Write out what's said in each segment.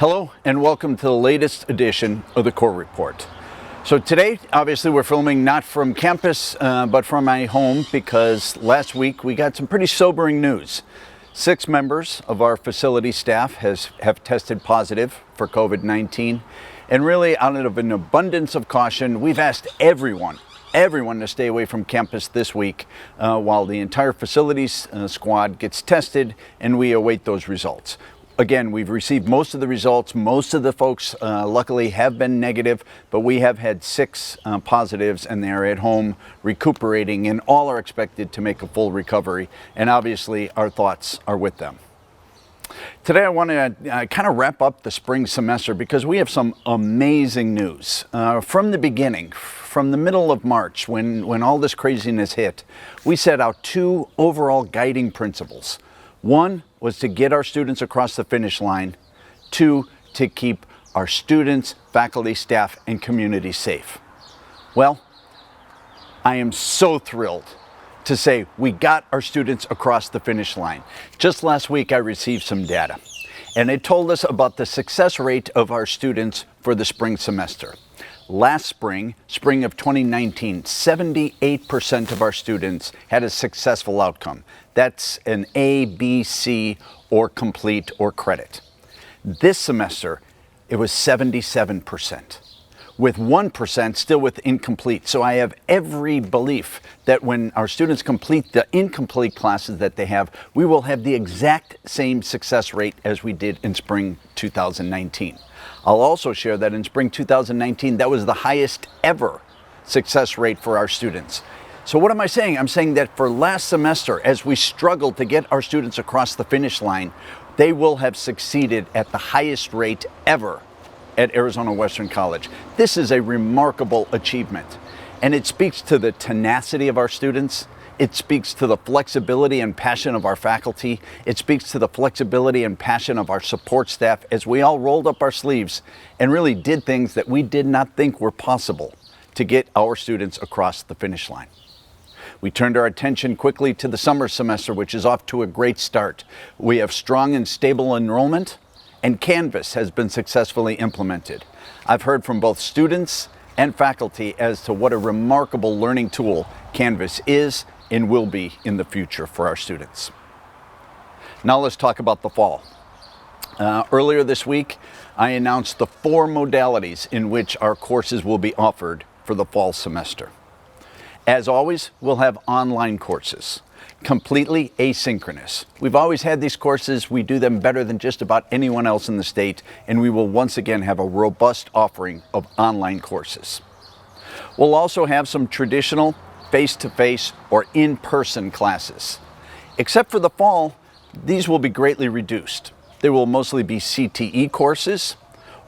Hello and welcome to the latest edition of the Corr Report. So today, obviously, we're filming not from campus, but from my home because last week we got some pretty sobering news. 6 members of our facility staff have tested positive for COVID-19. And really, out of an abundance of caution, we've asked everyone to stay away from campus this week while the entire facilities squad gets tested and we await those results. Again, we've received most of the results. Most of the folks, luckily, have been negative, but we have had 6 positives and they're at home recuperating, and all are expected to make a full recovery. And obviously, our thoughts are with them. Today, I want to kind of wrap up the spring semester because we have some amazing news. From the beginning, from the middle of March, when all this craziness hit, we set out 2 overall guiding principles. 1 was to get our students across the finish line. 2, to keep our students, faculty, staff, and community safe. Well, I am so thrilled to say we got our students across the finish line. Just last week, I received some data, and it told us about the success rate of our students for the spring semester. Last spring of 2019, 78% of our students had a successful outcome. That's an A, B, C, or complete or credit. This semester, it was 77%, with 1% still with incomplete. So I have every belief that when our students complete the incomplete classes that they have, we will have the exact same success rate as we did in spring 2019. I'll also share that in spring 2019, that was the highest ever success rate for our students. So what am I saying? I'm saying that for last semester, as we struggled to get our students across the finish line, they will have succeeded at the highest rate ever at Arizona Western College. This is a remarkable achievement, and it speaks to the tenacity of our students. It speaks to the flexibility and passion of our faculty. It speaks to the flexibility and passion of our support staff as we all rolled up our sleeves and really did things that we did not think were possible to get our students across the finish line. We turned our attention quickly to the summer semester, which is off to a great start. We have strong and stable enrollment, and Canvas has been successfully implemented. I've heard from both students and faculty as to what a remarkable learning tool Canvas is and will be in the future for our students. Now let's talk about the fall. Earlier this week, I announced the 4 modalities in which our courses will be offered for the fall semester. As always, we'll have online courses, completely asynchronous. We've always had these courses. We do them better than just about anyone else in the state, and we will once again have a robust offering of online courses. We'll also have some traditional face-to-face or in-person classes. Except for the fall, these will be greatly reduced. There will mostly be CTE courses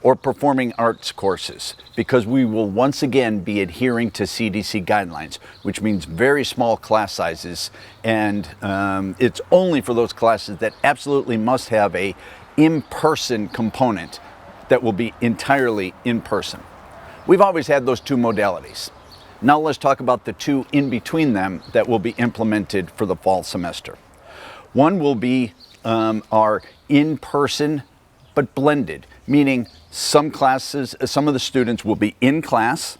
or performing arts courses because we will once again be adhering to CDC guidelines, which means very small class sizes, and it's only for those classes that absolutely must have a in-person component that will be entirely in person. We've always had those 2 modalities. Now let's talk about the 2 in between them that will be implemented for the fall semester. One will be our in-person but blended, meaning some classes, some of the students will be in class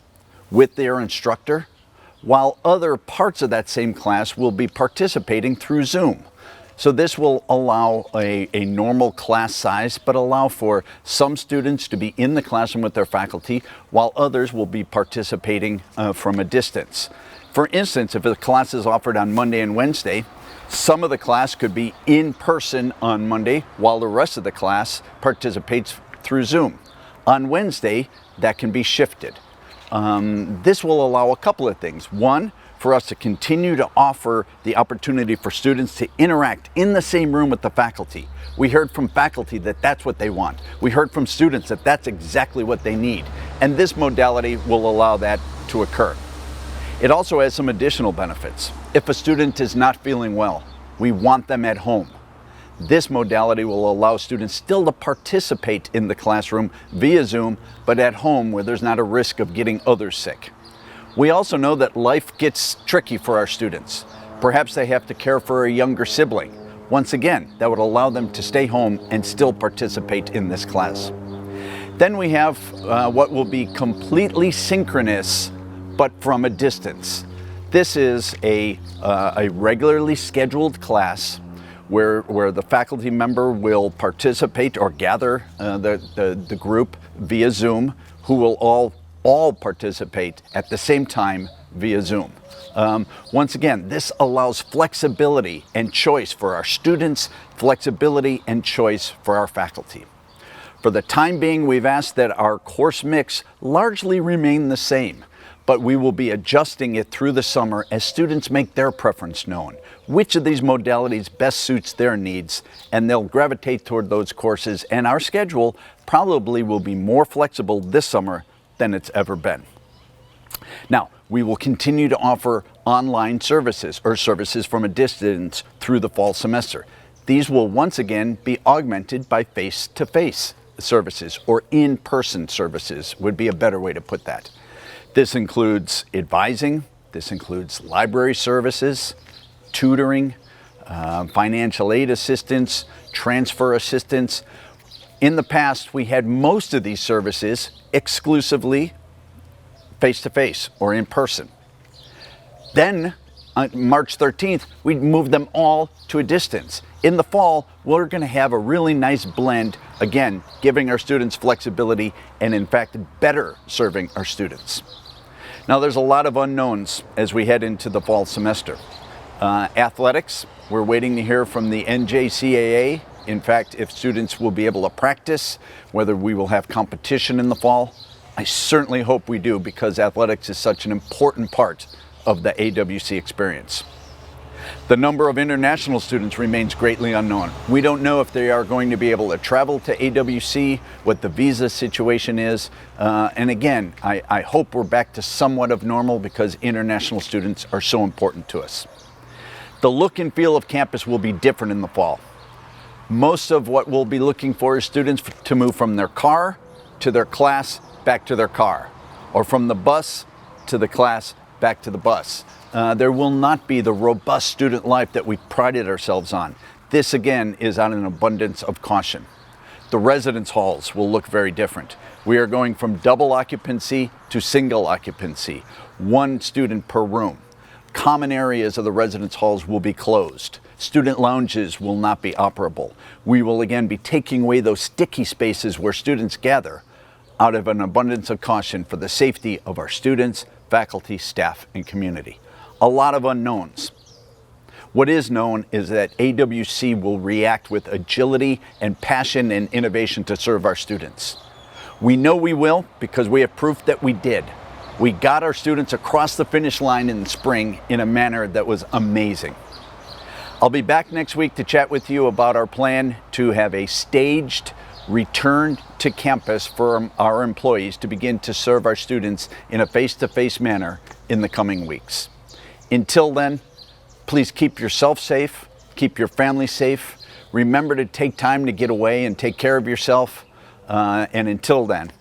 with their instructor, while other parts of that same class will be participating through Zoom. So this will allow a normal class size, but allow for some students to be in the classroom with their faculty, while others will be participating from a distance. For instance, if a class is offered on Monday and Wednesday, some of the class could be in person on Monday, while the rest of the class participates through Zoom. On Wednesday, that can be shifted. This will allow a couple of things. One, for us to continue to offer the opportunity for students to interact in the same room with the faculty. We heard from faculty that that's what they want. We heard from students that that's exactly what they need. And this modality will allow that to occur. It also has some additional benefits. If a student is not feeling well, we want them at home. This modality will allow students still to participate in the classroom via Zoom, but at home where there's not a risk of getting others sick. We also know that life gets tricky for our students. Perhaps they have to care for a younger sibling. Once again, that would allow them to stay home and still participate in this class. Then we have what will be completely synchronous, but from a distance. This is a regularly scheduled class where the faculty member will participate or gather the group via Zoom, who will all participate at the same time via Zoom. Once again, this allows flexibility and choice for our students, flexibility and choice for our faculty. For the time being, we've asked that our course mix largely remain the same, but we will be adjusting it through the summer as students make their preference known. Which of these modalities best suits their needs, and they'll gravitate toward those courses, and our schedule probably will be more flexible this summer than it's ever been. Now, we will continue to offer online services or services from a distance through the fall semester. These will once again be augmented by face-to-face services, or in-person services would be a better way to put that. This includes advising, this includes library services, tutoring, financial aid assistance, transfer assistance. In the past, we had most of these services exclusively face-to-face or in person. Then, on March 13th, we moved them all to a distance. In the fall, we're going to have a really nice blend, again, giving our students flexibility and, in fact, better serving our students. Now, there's a lot of unknowns as we head into the fall semester. Athletics, we're waiting to hear from the NJCAA. In fact, if students will be able to practice, whether we will have competition in the fall. I certainly hope we do, because athletics is such an important part of the AWC experience. The number of international students remains greatly unknown. We don't know if they are going to be able to travel to AWC, what the visa situation is. And again, I hope we're back to somewhat of normal, because international students are so important to us. The look and feel of campus will be different in the fall. Most of what we'll be looking for is students to move from their car to their class, back to their car, or from the bus to the class, back to the bus. There will not be the robust student life that we prided ourselves on. This again is on an abundance of caution. The residence halls will look very different. We are going from double occupancy to single occupancy, one student per room. Common areas of the residence halls will be closed. Student lounges will not be operable. We will again be taking away those sticky spaces where students gather, out of an abundance of caution for the safety of our students, faculty, staff, and community. A lot of unknowns. What is known is that AWC will react with agility and passion and innovation to serve our students. We know we will, because we have proof that we did. We got our students across the finish line in the spring in a manner that was amazing. I'll be back next week to chat with you about our plan to have a staged return to campus for our employees to begin to serve our students in a face-to-face manner in the coming weeks. Until then, please keep yourself safe, keep your family safe. Remember to take time to get away and take care of yourself. And until then,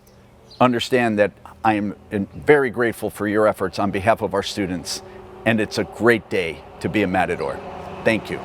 understand that I am very grateful for your efforts on behalf of our students, and it's a great day to be a Matador. Thank you.